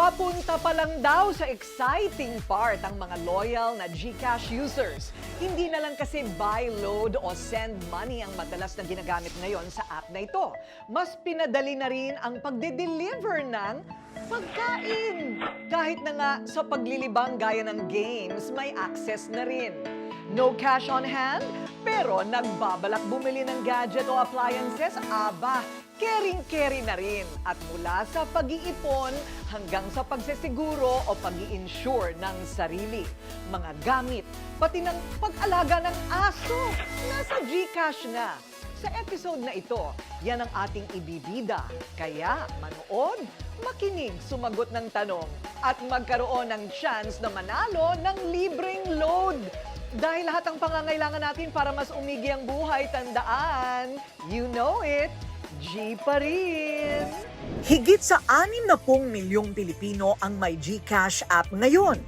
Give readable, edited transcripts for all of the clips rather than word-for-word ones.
Papunta pa lang daw sa exciting part ang mga loyal na GCash users. Hindi na lang kasi buy, load o send money ang madalas na ginagamit ngayon sa app na ito. Mas pinadali na rin ang pagde-deliver ng pagkain. Kahit na nga sa paglilibang gaya ng games, may access na rin. No cash on hand, pero nagbabalak bumili ng gadget o appliances, aba, caring-carry na rin. At mula sa pag-iipon hanggang sa pagsesiguro o pag-i-insure ng sarili. Mga gamit, pati ng pag-alaga ng aso, nasa GCash na. Sa episode na ito, yan ang ating ibibida. Kaya manood, makinig, sumagot ng tanong at magkaroon ng chance na manalo ng libreng load. Dahil lahat ang pangangailangan natin para mas umigi ang buhay, tandaan, you know it, G pa rin. Higit sa 60 milyong Pilipino ang may GCash app ngayon.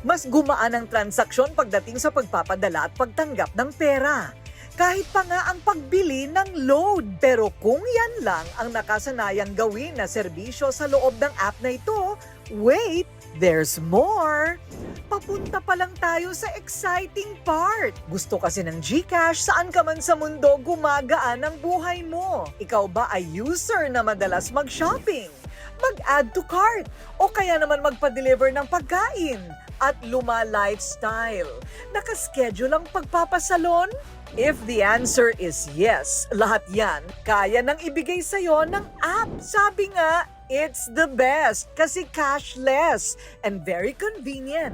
Mas gumaan ang transaksyon pagdating sa pagpapadala at pagtanggap ng pera. Kahit pa nga ang pagbili ng load. Pero kung yan lang ang nakasanayang gawin na serbisyo sa loob ng app na ito, wait, there's more! Papunta pa lang tayo sa exciting part. Gusto kasi ng GCash saan ka man sa mundo gumagaan ang buhay mo. Ikaw ba ay user na madalas mag-shopping, mag-add to cart, o kaya naman magpa-deliver ng pagkain at luma-lifestyle? Nakaschedule ang pagpapasalon? If the answer is yes, lahat yan kaya nang ibigay sa'yo ng app. Sabi nga, it's the best kasi cashless and very convenient.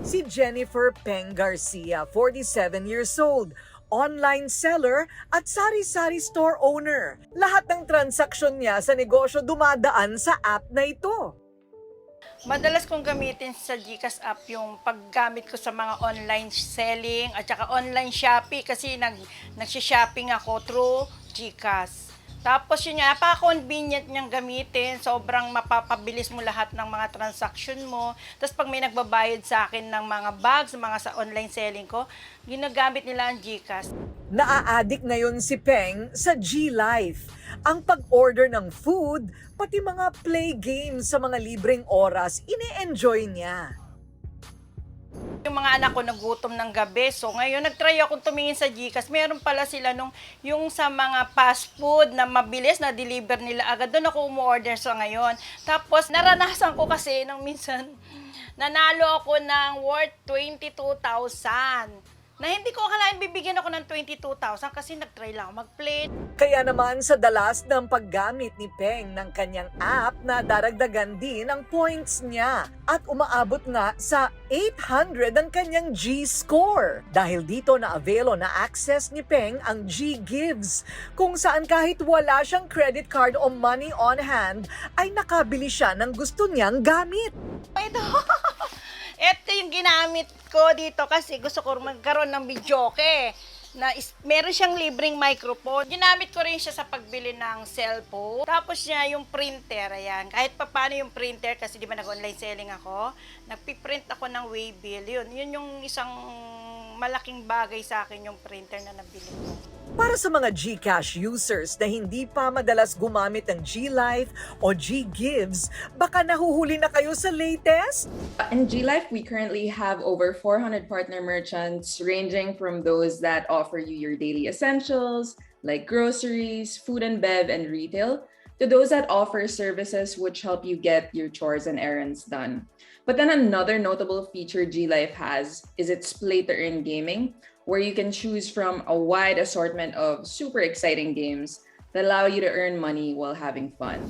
Si Jennifer Peng Garcia, 47 years old, online seller at sari-sari store owner. Lahat ng transaksyon niya sa negosyo dumadaan sa app na ito. Madalas kong gamitin sa GCash app yung paggamit ko sa mga online selling at saka online Shopee kasi nagsi-shopping ako through GCash. Tapos yun nga, napaka-convenient niyang gamitin. Sobrang mapapabilis mo lahat ng mga transaction mo. Tapos pag may nagbabayad sa akin ng mga bags, mga sa online selling ko, ginagamit nila ang GCash. Naa-addict ngayon si Peng sa G-Life. Ang pag-order ng food, pati mga play games sa mga libreng oras, ine-enjoy niya. Yung mga anak ko nagutom ng gabi. So ngayon, nagtry akong tumingin sa GCash. Meron pala sila yung sa mga fast food na mabilis na deliver nila agad. Doon ako umu-order sa ngayon. Tapos naranasan ko kasi nung minsan, nanalo ako ng worth 22,000. Na hindi ko akalain bibigyan ako ng 22,000 kasi nagtry lang ako mag-play. Kaya naman sa dalas ng paggamit ni Peng ng kanyang app na daragdagan din ang points niya at umaabot nga sa 800 ang kanyang G-score. Dahil dito na-availo na access ni Peng ang G-Gives kung saan kahit wala siyang credit card o money on hand ay nakabili siya ng gusto niyang gamit. Ito, ito yung ginamit ko dito kasi gusto ko magkaroon ng videoke. Meron siyang libreng microphone. Ginamit ko rin siya sa pagbili ng cellphone. Tapos niya yung printer, ayan. Kahit pa paano yung printer, kasi di ba nag-online selling ako, nagpiprint ako ng waybill. Yun yung isang malaking bagay sa akin yung printer na nabili ko. Para sa mga GCash users na hindi pa madalas gumamit ng G-Life o G-Gives, baka nahuhuli na kayo sa latest? In G-Life, we currently have over 400 partner merchants ranging from those that offer you your daily essentials like groceries, food and bev, and retail, to those that offer services which help you get your chores and errands done. But then another notable feature G-Life has is its play to earn gaming, where you can choose from a wide assortment of super exciting games that allow you to earn money while having fun.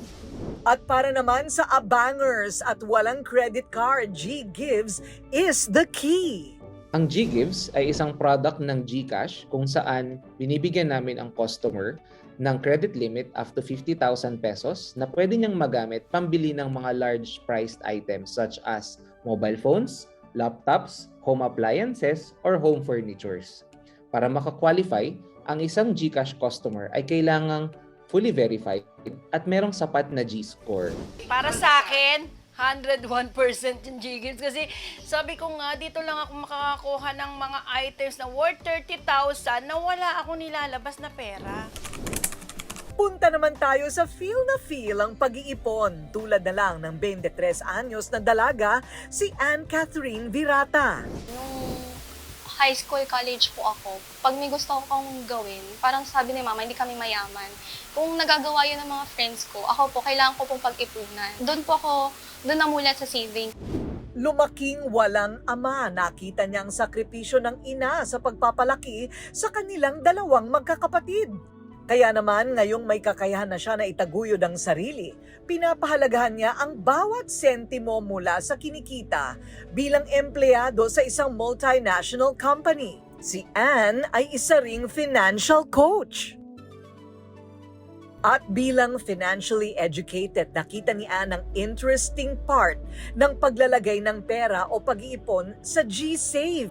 At para naman sa abangers at walang credit card, G-Gives is the key. Ang G-Gives ay isang product ng GCash kung saan binibigyan namin ang customer ng credit limit up to 50,000 pesos na pwede niyang magamit pambili ng mga large-priced items such as mobile phones, laptops, home appliances, or home furnitures. Para makakwalify, ang isang GCash customer ay kailangang fully verified at merong sapat na G-score. Para sa akin, 101% yung G-Gives kasi sabi ko nga, dito lang ako makakakuha ng mga items na worth 30,000 na wala ako nilalabas na pera. Punta naman tayo sa feel na feel ang pag-iipon. Tulad na lang ng 23 anyos na dalaga, si Anne Catherine Virata. Nung high school, college po ako, pag may gusto akong gawin, parang sabi ni mama, hindi kami mayaman. Kung nagagawa yun ng mga friends ko, ako po, kailangan ko pong pag-ipunan. Doon namulat sa saving. Lumaking walang ama, nakita niya ang sakripisyo ng ina sa pagpapalaki sa kanilang dalawang magkakapatid. Kaya naman ngayong may kakayahan na siya na itaguyod ang sarili, pinapahalagahan niya ang bawat sentimo mula sa kinikita bilang empleyado sa isang multinational company. Si Anne ay isa ring financial coach. At bilang financially educated, nakita ni Anne ang interesting part ng paglalagay ng pera o pag-iipon sa G-Save.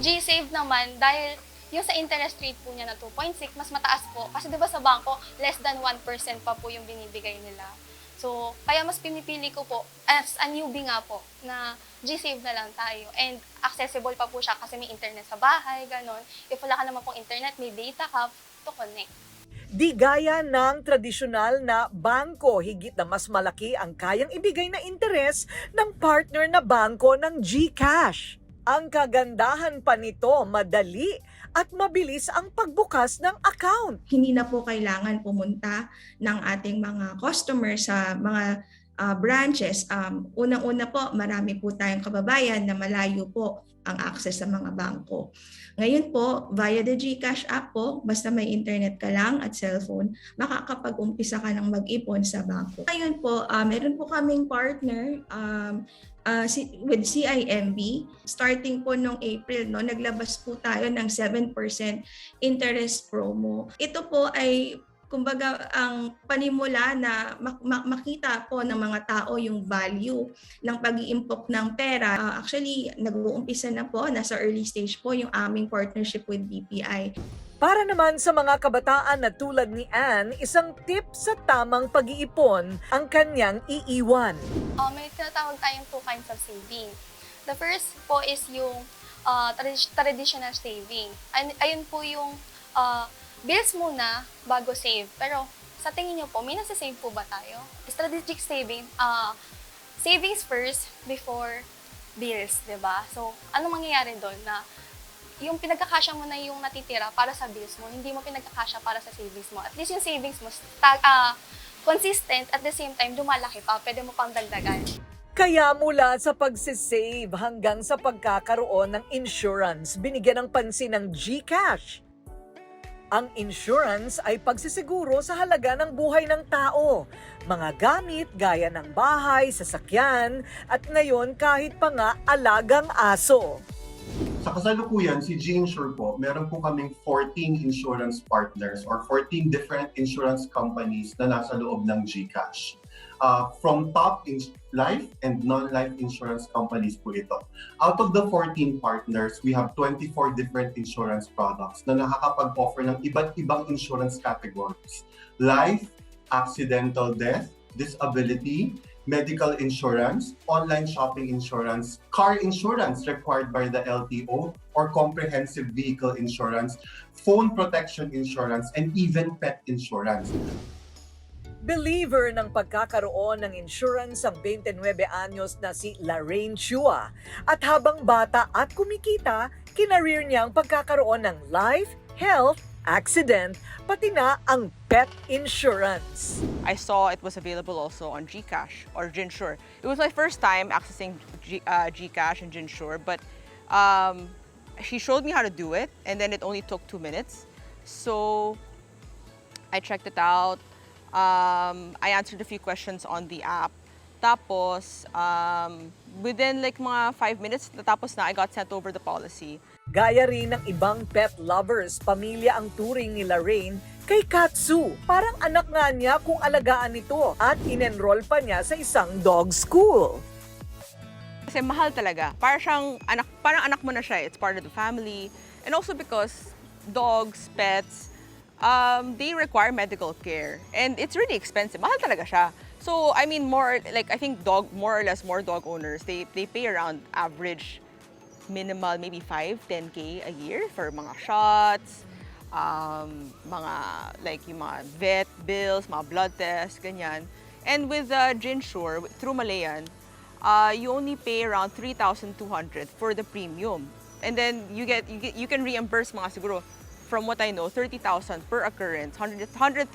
G-Save naman, dahil yung sa interest rate po niya na 2.6, mas mataas po. Kasi diba sa bangko, less than 1% pa po yung binibigay nila. So, kaya mas pinipili ko po, as a newbie nga po, na G-Save na lang tayo. And accessible pa po siya kasi may internet sa bahay, ganon. If wala ka naman pong internet, may data ka to connect. Di gaya ng tradisyonal na bangko, higit na mas malaki ang kayang ibigay na interes ng partner na bangko ng GCash. Ang kagandahan pa nito, madali at mabilis ang pagbukas ng account. Hindi na po kailangan pumunta ng ating mga customers sa mga branches. Unang-una po, marami po tayong kababayan na malayo po ang access sa mga bangko. Ngayon po, via the GCash app po, basta may internet ka lang at cellphone, makakapag-umpisa ka ng mag-ipon sa bangko. Ngayon po, meron po kaming partner with CIMB. Starting po noong April, naglabas po tayo ng 7% interest promo. Ito po ay kumbaga ang panimula na makita po ng mga tao yung value ng pag-iimpok ng pera. Actually, nag-uumpisa na po, nasa early stage po yung aming partnership with BPI. Para naman sa mga kabataan na tulad ni Anne, isang tip sa tamang pag-iipon ang kanyang iiwan. May tinatawag tayong 2 kinds of saving. The first po is yung traditional saving. Ayun po yung bills muna bago save. Pero sa tingin niyo po, may nasa-save po ba tayo? Strategic saving, savings first before bills, di ba? So, ano mangyayari doon na yung pinagkakasya mo na yung natitira para sa bills mo, hindi mo pinagkakasya para sa savings mo. At least yung savings mo, consistent at the same time, lumalaki pa, pwede mo pang dagdagan. Kaya mula sa pagsisave hanggang sa pagkakaroon ng insurance, binigyan ng pansin ng GCash. Ang insurance ay pagsisiguro sa halaga ng buhay ng tao, mga gamit gaya ng bahay, sasakyan, at ngayon kahit pa nga alagang aso. Sa kasalukuyan, si G-Insure po, meron po kaming 14 insurance partners or 14 different insurance companies na nasa loob ng GCash. From top life and non-life insurance companies po ito. Out of the 14 partners, we have 24 different insurance products na nakakapag-offer ng iba't ibang insurance categories. Life, accidental death, disability, medical insurance, online shopping insurance, car insurance required by the LTO, or comprehensive vehicle insurance, phone protection insurance, and even pet insurance. Believer ng pagkakaroon ng insurance ang 29 anyos na si Lorraine Chua. At habang bata at kumikita, kinareer niya ang pagkakaroon ng life, health, accident, pati na ang pet insurance. I saw it was available also on GCash or Ginsure. It was my first time accessing GCash and Ginsure, but she showed me how to do it, and then it only took 2 minutes. So I checked it out. I answered a few questions on the app. Tapos, within like mga 5 minutes, tapos na, I got sent over the policy. Gaya rin ng ibang pet lovers, pamilya ang turing ni Lorraine kay Katsu. Parang anak nga niya kung alagaan nito at in-enroll pa niya sa isang dog school. Kasi mahal talaga. Parang anak mo na siya. It's part of the family. And also because dogs, pets, they require medical care. And it's really expensive. Mahal talaga siya. So, I mean, I think more or less dog owners, they pay around average minimal, maybe 5-10K a year for mga shots, mga like yung mga vet bills, mga blood tests, ganyan. And with Ginsure, through Malayan, you only pay around 3,200 for the premium. And then you can reimburse mga siguro, from what I know, 30,000 per occurrence, 100,000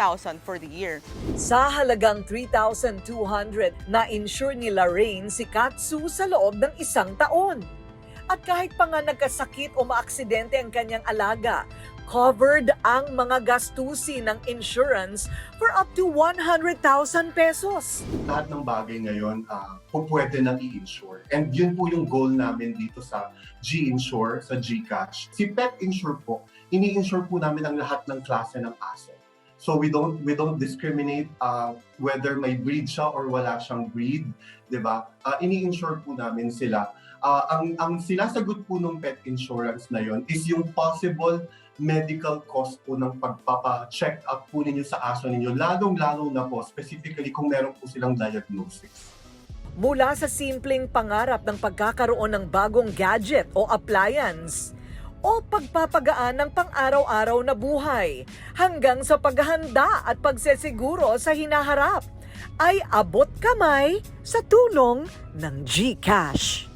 for the year. Sa halagang 3,200 na insure ni Lorraine si Katsu sa loob ng 1 taon. At kahit pa nga nagkasakit o maaksidente ang kanyang alaga, covered ang mga gastusin ng insurance for up to 100,000 pesos. Lahat ng bagay ngayon, pwede nang i-insure. And yun po yung goal namin dito sa G-Insure, sa GCash. Si Pet Insure po, ini-insure po namin ang lahat ng klase ng aso. So we don't discriminate whether may breed siya or wala siyang breed, 'di ba? Ini-insure po namin sila. Ang sinasagot po ng pet insurance na yon is yung possible medical cost po ng pagpapa-check up po ninyo sa aso ninyo, lalong-lalo na po specifically kung meron po silang diagnosis. Mula sa simpleng pangarap ng pagkakaroon ng bagong gadget o appliance, o pagpapagaan ng pang-araw-araw na buhay, hanggang sa paghahanda at pagsesiguro sa hinaharap, ay abot kamay sa tulong ng GCash.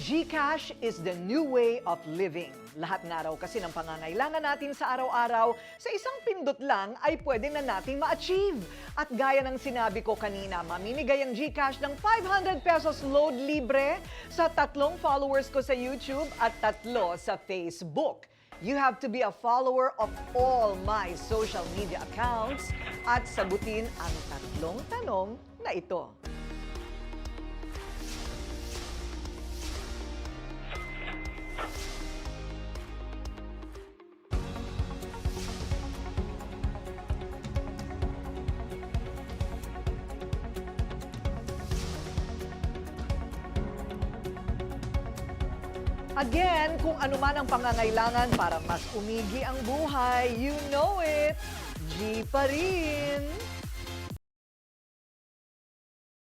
GCash is the new way of living. Lahat nga raw kasi ng pangangailangan natin sa araw-araw, sa isang pindot lang ay pwede na nating ma-achieve. At gaya ng sinabi ko kanina, mamimigay ang GCash ng 500 pesos load libre sa 3 followers ko sa YouTube at 3 sa Facebook. You have to be a follower of all my social media accounts at sagutin ang 3 tanong na ito. Again, kung ano man ang pangangailangan para mas umigi ang buhay, you know it, G pa rin!